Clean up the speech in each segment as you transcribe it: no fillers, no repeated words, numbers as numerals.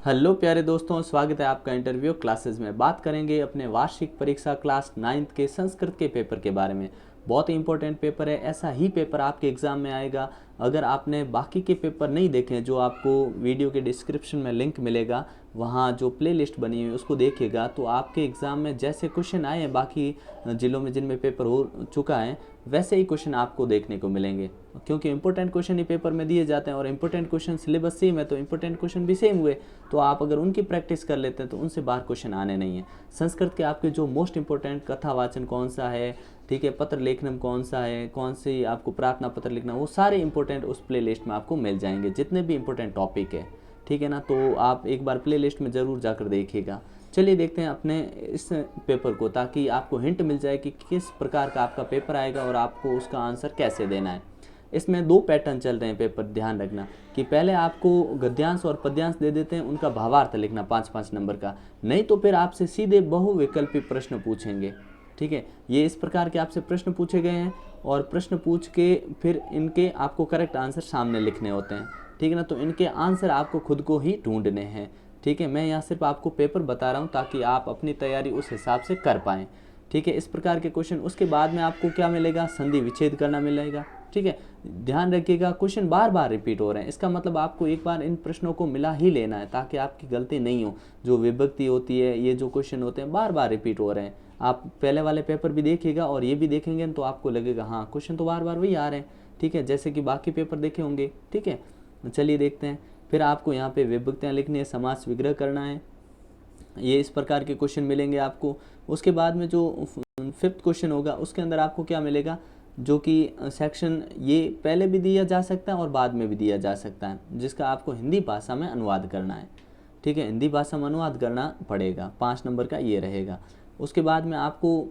Hello प्यारे दोस्तों, स्वागत है आपका इंटरव्यू क्लासेस में। बात करेंगे अपने वार्षिक परीक्षा क्लास 9th के संस्कृत के पेपर के बारे में। बहुत ही इंपॉर्टेंट पेपर है। ऐसा ही पेपर आपके एग्ज़ाम में आएगा। अगर आपने बाकी के पेपर नहीं देखे, जो आपको वीडियो के डिस्क्रिप्शन में लिंक मिलेगा, वहाँ जो प्लेलिस्ट बनी हुई है उसको देखिएगा, तो आपके एग्ज़ाम में जैसे क्वेश्चन आए हैं बाकी ज़िलों में जिनमें पेपर हो चुका है, वैसे ही क्वेश्चन आपको देखने को मिलेंगे। क्योंकि इंपॉर्टेंट क्वेश्चन ही पेपर में दिए जाते हैं और इंपॉर्टेंट क्वेश्चन सिलेबस सेम है, तो इंपॉर्टेंट क्वेश्चन भी सेम हुए। तो आप अगर उनकी प्रैक्टिस कर लेते हैं तो उनसे बाहर क्वेश्चन आने नहीं है। संस्कृत के आपके जो मोस्ट इंपॉर्टेंट कथावाचन कौन सा है, ठीक है, पत्र लेखनम कौन सा है, कौन सी आपको प्रार्थना पत्र लिखना, वो सारे इंपॉर्टेंट उस प्ले लिस्ट में आपको मिल जाएंगे, जितने भी इंपॉर्टेंट टॉपिक है। ठीक है ना, तो आप एक बार प्ले लिस्ट में ज़रूर जाकर देखिएगा। चलिए देखते हैं अपने इस पेपर को, ताकि आपको हिंट मिल जाए कि किस प्रकार का आपका पेपर आएगा और आपको उसका आंसर कैसे देना है। इसमें दो पैटर्न चल रहे हैं पेपर, ध्यान रखना कि पहले आपको गद्यांश और पद्यांश दे देते हैं, उनका भावार्थ लिखना 5-5 नंबर का, नहीं तो फिर आपसे सीधे बहुविकल्पी प्रश्न पूछेंगे। ठीक है, ये इस प्रकार के आपसे प्रश्न पूछे गए हैं और प्रश्न पूछ के फिर इनके आपको करेक्ट आंसर सामने लिखने होते हैं। ठीक है ना, तो इनके आंसर आपको खुद को ही ढूंढने हैं। ठीक है, मैं यहाँ सिर्फ आपको पेपर बता रहा हूँ ताकि आप अपनी तैयारी उस हिसाब से कर पाएँ। ठीक है, इस प्रकार के क्वेश्चन। उसके बाद में आपको क्या मिलेगा, संधि विच्छेद करना मिलेगा। ठीक है, ध्यान रखिएगा क्वेश्चन बार बार रिपीट हो रहे हैं, इसका मतलब आपको एक बार इन प्रश्नों को मिला ही लेना है ताकि आपकी गलती नहीं हो। जो विभक्ति होती है, ये जो क्वेश्चन होते हैं बार बार रिपीट हो रहे हैं। आप पहले वाले पेपर भी देखिएगा और ये भी देखेंगे तो आपको लगेगा हाँ क्वेश्चन तो बार बार वही आ रहे हैं। ठीक है, जैसे कि बाकी पेपर देखे होंगे। ठीक है, चलिए देखते हैं। फिर आपको यहाँ पे विभक्तियाँ लिखनी है, समास विग्रह करना है, ये इस प्रकार के क्वेश्चन मिलेंगे आपको। उसके बाद में जो 5th क्वेश्चन होगा उसके अंदर आपको क्या मिलेगा, जो कि सेक्शन ये पहले भी दिया जा सकता है और बाद में भी दिया जा सकता है, जिसका आपको हिंदी भाषा में अनुवाद करना है। ठीक है, हिंदी भाषा में अनुवाद करना पड़ेगा, 5 नंबर का ये रहेगा। उसके बाद में आपको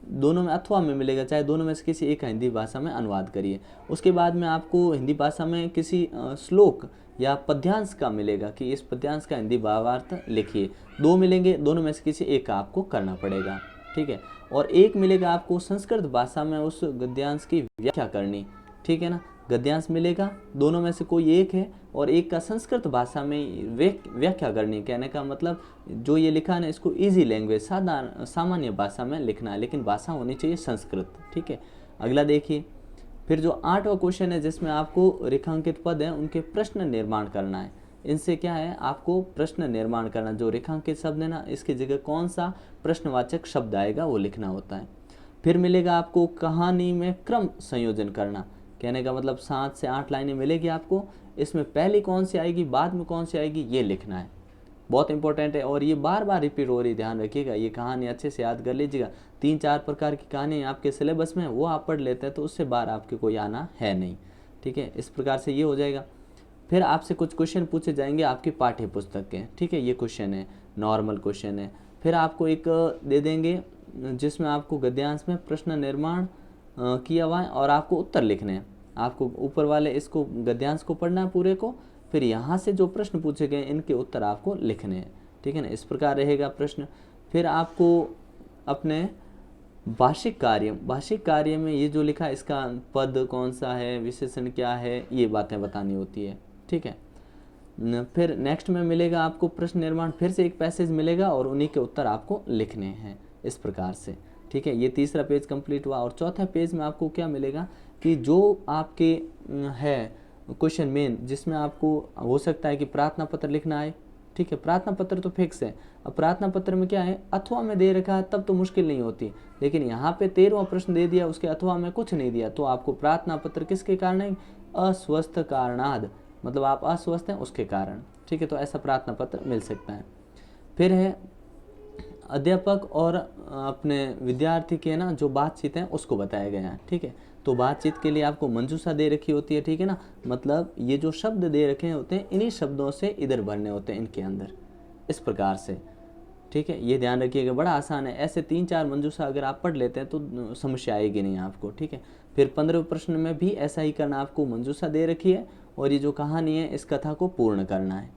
दोनों में अथवा में मिलेगा, चाहे दोनों में से किसी एक हिंदी भाषा में अनुवाद करिए। उसके बाद में आपको हिंदी भाषा में किसी श्लोक या पद्यांश का मिलेगा कि इस पद्यांश का हिंदी भावार्थ लिखिए। 2 मिलेंगे, दोनों में से किसी एक का आपको करना पड़ेगा। ठीक है, और एक मिलेगा आपको संस्कृत भाषा में उस गद्यांश की व्याख्या करनी। ठीक है ना, गद्यांश मिलेगा, दोनों में से कोई एक है, और एक का संस्कृत भाषा में व्याख्या करनी। कहने का मतलब जो ये लिखा है ना, इसको इजी लैंग्वेज, साधारण सामान्य भाषा में लिखना है, लेकिन भाषा होनी चाहिए संस्कृत। ठीक है, अगला देखिए। फिर जो 8वां क्वेश्चन है, जिसमें आपको रेखांकित पद हैं उनके प्रश्न निर्माण करना है। इनसे क्या है, आपको प्रश्न निर्माण करना। जो रेखांकित शब्द है ना, इसकी जगह कौन सा प्रश्नवाचक शब्द आएगा वो लिखना होता है। फिर मिलेगा आपको कहानी में क्रम संयोजन करना। कहने का मतलब 7 से 8 लाइनें मिलेगी आपको, इसमें पहली कौन सी आएगी बाद में कौन सी आएगी ये लिखना है। बहुत इंपॉर्टेंट है और ये बार बार रिपीट हो रही, ध्यान रखिएगा। ये कहानी अच्छे से याद कर लीजिएगा। 3-4 प्रकार की कहानी आपके सिलेबस में, वो आप पढ़ लेते हैं तो उससे बाहर आपके कोई आना है नहीं। ठीक है, इस प्रकार से ये हो जाएगा। फिर आपसे कुछ क्वेश्चन पूछे जाएंगे आपकी पाठ्य पुस्तक के। ठीक है, ये क्वेश्चन है, नॉर्मल क्वेश्चन है। फिर आपको एक दे देंगे जिसमें आपको गद्यांश में प्रश्न निर्माण किया हुआ है और आपको उत्तर लिखने हैं। आपको ऊपर वाले इसको गद्यांश को पढ़ना है पूरे को, फिर यहाँ से जो प्रश्न पूछे गए इनके उत्तर आपको लिखने हैं। ठीक है ना, इस प्रकार रहेगा प्रश्न। फिर आपको अपने भाषिक कार्य में ये जो लिखा है, इसका पद कौन सा है, विशेषण क्या है, ये बातें बतानी होती है। ठीक है, फिर नेक्स्ट में मिलेगा आपको प्रश्न निर्माण, फिर से एक पैसेज मिलेगा और उन्हीं के उत्तर आपको लिखने हैं इस प्रकार से। ठीक है, ये तीसरा पेज कंप्लीट हुआ। और चौथा पेज में आपको क्या मिलेगा कि जो आपके है क्वेश्चन मेन, जिसमें आपको हो सकता है कि प्रार्थना पत्र लिखना है। ठीक है, प्रार्थना पत्र तो फिक्स है। अब प्रार्थना पत्र में क्या है, अथवा में दे रखा है तब तो मुश्किल नहीं होती, लेकिन यहाँ पे 13वां प्रश्न दे दिया, उसके अथवा में कुछ नहीं दिया, तो आपको प्रार्थना पत्र किसके कारण है, अस्वस्थ कारणाद, मतलब आप अस्वस्थ हैं उसके कारण। ठीक है, तो ऐसा प्रार्थना पत्र मिल सकता है। फिर है अध्यापक और अपने विद्यार्थी के ना जो बातचीत है उसको बताया गया है। ठीक है, तो बातचीत के लिए आपको मंजूषा दे रखी होती है। ठीक है ना, मतलब ये जो शब्द दे रखे होते हैं इन्हीं शब्दों से इधर भरने होते हैं इनके अंदर, इस प्रकार से। ठीक है, ये ध्यान रखिएगा, बड़ा आसान है। ऐसे 3-4 मंजूषा अगर आप पढ़ लेते हैं तो समस्या आएगी नहीं आपको। ठीक है, फिर 15वें प्रश्न में भी ऐसा ही करना, आपको मंजूषा दे रखी है और ये जो कहानी है इस कथा को पूर्ण करना है।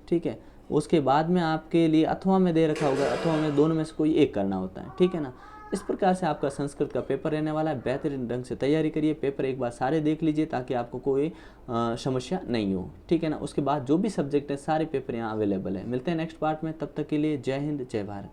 ठीक है, उसके बाद में आपके लिए अथवा में दे रखा होगा, अथवा में दोनों में से कोई एक करना होता है। ठीक है ना, इस प्रकार से आपका संस्कृत का पेपर रहने वाला है। बेहतरीन ढंग से तैयारी करिए, पेपर एक बार सारे देख लीजिए ताकि आपको कोई समस्या नहीं हो, ठीक है ना। उसके बाद जो भी सब्जेक्ट है सारे पेपर यहाँ अवेलेबल है। मिलते हैं नेक्स्ट पार्ट में, तब तक के लिए जय हिंद जय भारत।